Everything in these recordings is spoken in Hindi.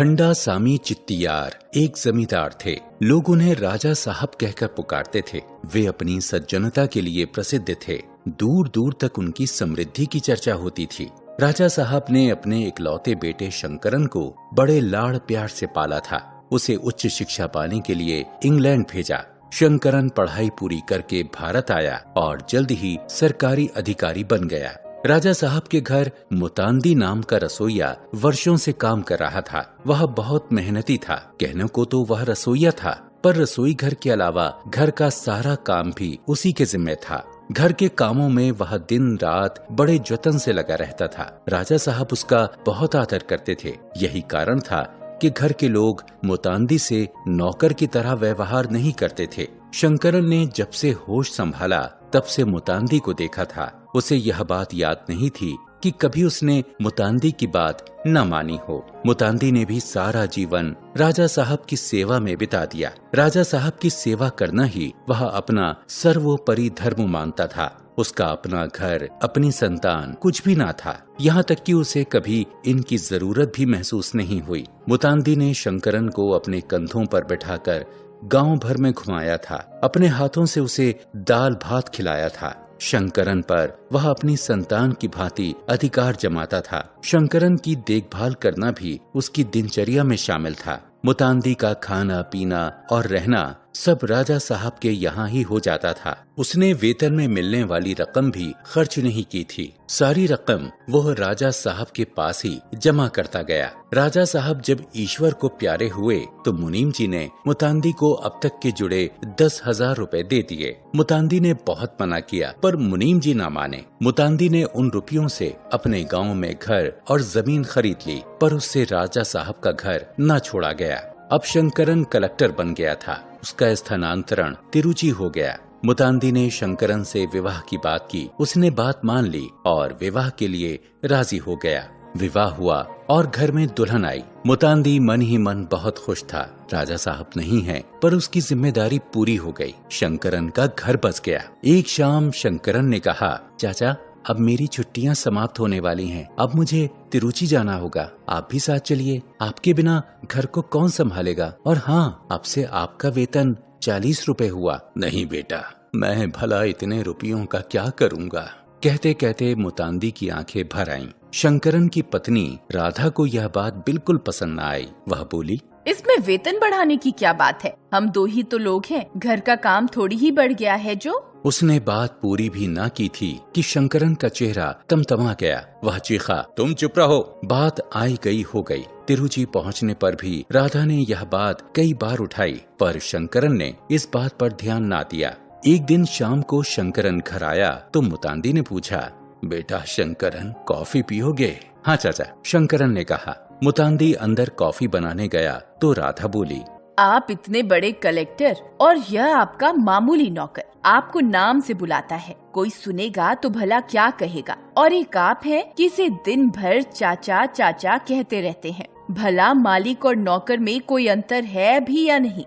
ठंडा सामी चित्तियार एक जमींदार थे। लोग उन्हें राजा साहब कहकर पुकारते थे। वे अपनी सज्जनता के लिए प्रसिद्ध थे। दूर दूर तक उनकी समृद्धि की चर्चा होती थी। राजा साहब ने अपने इकलौते बेटे शंकरन को बड़े लाड़ प्यार से पाला था। उसे उच्च शिक्षा पाने के लिए इंग्लैंड भेजा। शंकरन पढ़ाई पूरी करके भारत आया और जल्द ही सरकारी अधिकारी बन गया। राजा साहब के घर मुतांदी नाम का रसोइया वर्षों से काम कर रहा था। वह बहुत मेहनती था। कहने को तो वह रसोइया था, पर रसोई घर के अलावा घर का सारा काम भी उसी के जिम्मे था। घर के कामों में वह दिन रात बड़े जतन से लगा रहता था। राजा साहब उसका बहुत आदर करते थे। यही कारण था कि घर के लोग मुतांदी से नौकर की तरह व्यवहार नहीं करते थे। शंकरन ने जब से होश संभाला तब से मुतांदी को देखा था। उसे यह बात याद नहीं थी कि कभी उसने मुतांदी की बात न मानी हो। मुतांदी ने भी सारा जीवन राजा साहब की सेवा में बिता दिया। राजा साहब की सेवा करना ही वह अपना सर्वोपरि धर्म मानता था। उसका अपना घर, अपनी संतान कुछ भी ना था। यहाँ तक कि उसे कभी इनकी जरूरत भी महसूस नहीं हुई। मुतांदी ने शंकरन को अपने कंधों पर बैठाकर गांव भर में घुमाया था। अपने हाथों से उसे दाल भात खिलाया था। शंकरन पर वह अपनी संतान की भांति अधिकार जमाता था। शंकरन की देखभाल करना भी उसकी दिनचर्या में शामिल था। मुतांदी का खाना पीना और रहना सब राजा साहब के यहाँ ही हो जाता था। उसने वेतन में मिलने वाली रकम भी खर्च नहीं की थी। सारी रकम वह राजा साहब के पास ही जमा करता गया। राजा साहब जब ईश्वर को प्यारे हुए तो मुनीम जी ने मुतांदी को अब तक के जुड़े 10,000 रुपए दे दिए। मुतांदी ने बहुत मना किया, पर मुनीम जी ना माने। मुतांदी ने उन रुपयों से अपने गांव में घर और जमीन खरीद ली, पर उससे राजा साहब का घर न छोड़ा गया। अब शंकरन कलेक्टर बन गया था। उसका स्थानांतरण तिरुचि हो गया। मुतांदी ने शंकरन से विवाह की बात की। उसने बात मान ली और विवाह के लिए राजी हो गया। विवाह हुआ और घर में दुल्हन आई। मुतांदी मन ही मन बहुत खुश था। राजा साहब नहीं है, पर उसकी जिम्मेदारी पूरी हो गई। शंकरन का घर बस गया। एक शाम शंकरन ने कहा, चाचा अब मेरी छुट्टियां समाप्त होने वाली हैं। अब मुझे तिरुचि जाना होगा। आप भी साथ चलिए। आपके बिना घर को कौन संभालेगा? और हाँ, अब से आपका वेतन 40 रुपए हुआ। नहीं बेटा, मैं भला इतने रुपयों का क्या करूँगा? कहते कहते मुतांदी की आंखें भर आईं। शंकरन की पत्नी राधा को यह बात बिल्कुल पसंद न आई। वह बोली, इसमें वेतन बढ़ाने की क्या बात है? हम दो ही तो लोग हैं। घर का काम थोड़ी ही बढ़ गया है जो। उसने बात पूरी भी ना की थी कि शंकरन का चेहरा तमतमा गया। वह चीखा, तुम चुप रहो। बात आई गई हो गई। तिरुचि पहुंचने पर भी राधा ने यह बात कई बार उठाई, पर शंकरन ने इस बात पर ध्यान ना दिया। एक दिन शाम को शंकरन घर आया तो मुतांदी ने पूछा, बेटा शंकरन, कॉफी पियोगे? हाँ चाचा, शंकरन ने कहा। मुतांदी अंदर कॉफी बनाने गया तो राधा बोली, आप इतने बड़े कलेक्टर और यह आपका मामूली नौकर आपको नाम से बुलाता है। कोई सुनेगा तो भला क्या कहेगा? और एक आप है कि इसे दिन भर चाचा चाचा कहते रहते हैं। भला मालिक और नौकर में कोई अंतर है भी या नहीं?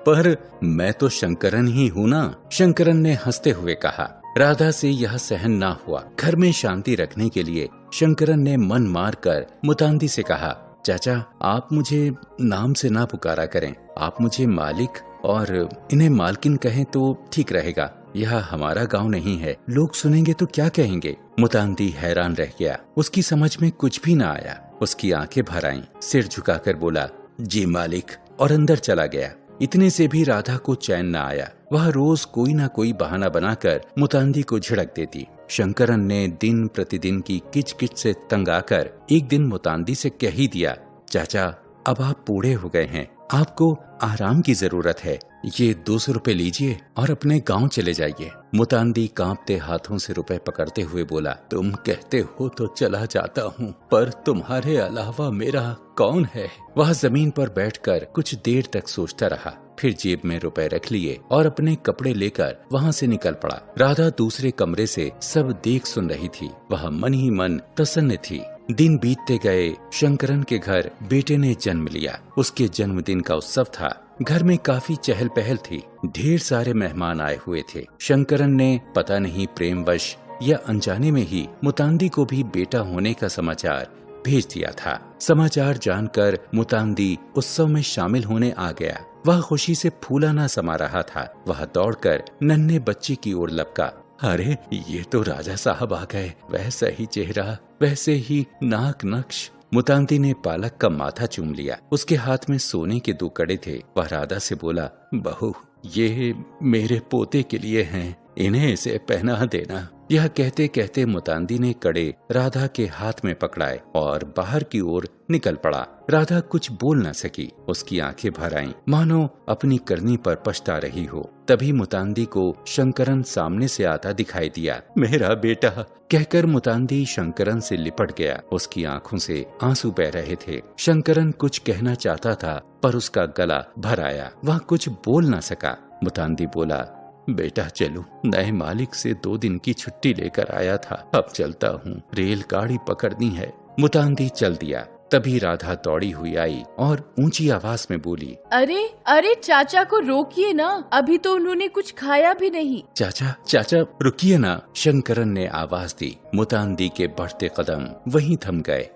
पर मैं तो शंकरन ही हूँ ना, शंकरन ने हंसते हुए कहा। राधा से यह सहन ना हुआ। घर में शांति रखने के लिए शंकरन ने मन मार कर मुतांदी से कहा, चाचा आप मुझे नाम से ना पुकारा करें। आप मुझे मालिक और इन्हें मालकिन कहें तो ठीक रहेगा। यह हमारा गांव नहीं है, लोग सुनेंगे तो क्या कहेंगे? मुतांदी हैरान रह गया। उसकी समझ में कुछ भी ना आया। उसकी आंखें भर आईं। सिर झुकाकर बोला, जी मालिक, और अंदर चला गया। इतने से भी राधा को चैन न आया। वह रोज कोई ना कोई बहाना बनाकर मुतांदी को झिड़क देती। शंकरन ने दिन प्रतिदिन की किचकिच से तंग आकर एक दिन मुतांदी से कह ही दिया, चाचा अब आप बूढ़े हो गए हैं, आपको आराम की जरूरत है। ये 200 रुपए लीजिए और अपने गांव चले जाइए। मुतांदी कांपते हाथों से रुपए पकड़ते हुए बोला, तुम कहते हो तो चला जाता हूँ, पर तुम्हारे अलावा मेरा कौन है? वह जमीन पर बैठकर कुछ देर तक सोचता रहा। फिर जेब में रुपए रख लिए और अपने कपड़े लेकर वहाँ से निकल पड़ा। राधा दूसरे कमरे से सब देख सुन रही थी। वह मन ही मन प्रसन्न थी। दिन बीतते गए। शंकरन के घर बेटे ने जन्म लिया। उसके जन्मदिन का उत्सव था। घर में काफी चहल पहल थी। ढेर सारे मेहमान आए हुए थे। शंकरन ने पता नहीं प्रेमवश या अनजाने में ही मुतांदी को भी बेटा होने का समाचार भेज दिया था। समाचार जानकर मुतांदी उत्सव में शामिल होने आ गया। वह खुशी से फूला ना समा रहा था। वह दौड़कर नन्हे बच्चे की ओर लपका। अरे ये तो राजा साहब आ गए, वैसा ही चेहरा, वैसे ही नाक नक्श। मुतांदी ने बालक का माथा चूम लिया। उसके हाथ में सोने के 2 कड़े थे। वह राधा से बोला, बहू ये मेरे पोते के लिए हैं, इन्हें इसे पहना देना। यह कहते कहते मुतांदी ने कड़े राधा के हाथ में पकड़ाए और बाहर की ओर निकल पड़ा। राधा कुछ बोल न सकी। उसकी आंखें भर आईं, मानो अपनी करनी पर पछता रही हो। तभी मुतांदी को शंकरन सामने से आता दिखाई दिया। मेरा बेटा कहकर मुतांदी शंकरन से लिपट गया। उसकी आंखों से आंसू बह रहे थे। शंकरन कुछ कहना चाहता था पर उसका गला भर आया। वह कुछ बोल न सका। मुतांदी बोला, बेटा चलूं, नए मालिक से 2 दिन की छुट्टी लेकर आया था, अब चलता हूँ, रेलगाड़ी पकड़नी है। मुतांदी चल दिया। तभी राधा दौड़ी हुई आई और ऊंची आवाज में बोली, अरे अरे चाचा को रोकिए ना, अभी तो उन्होंने कुछ खाया भी नहीं। चाचा चाचा रुकिए ना। शंकरन ने आवाज दी। मुतांदी के बढ़ते कदम वहीं थम गए।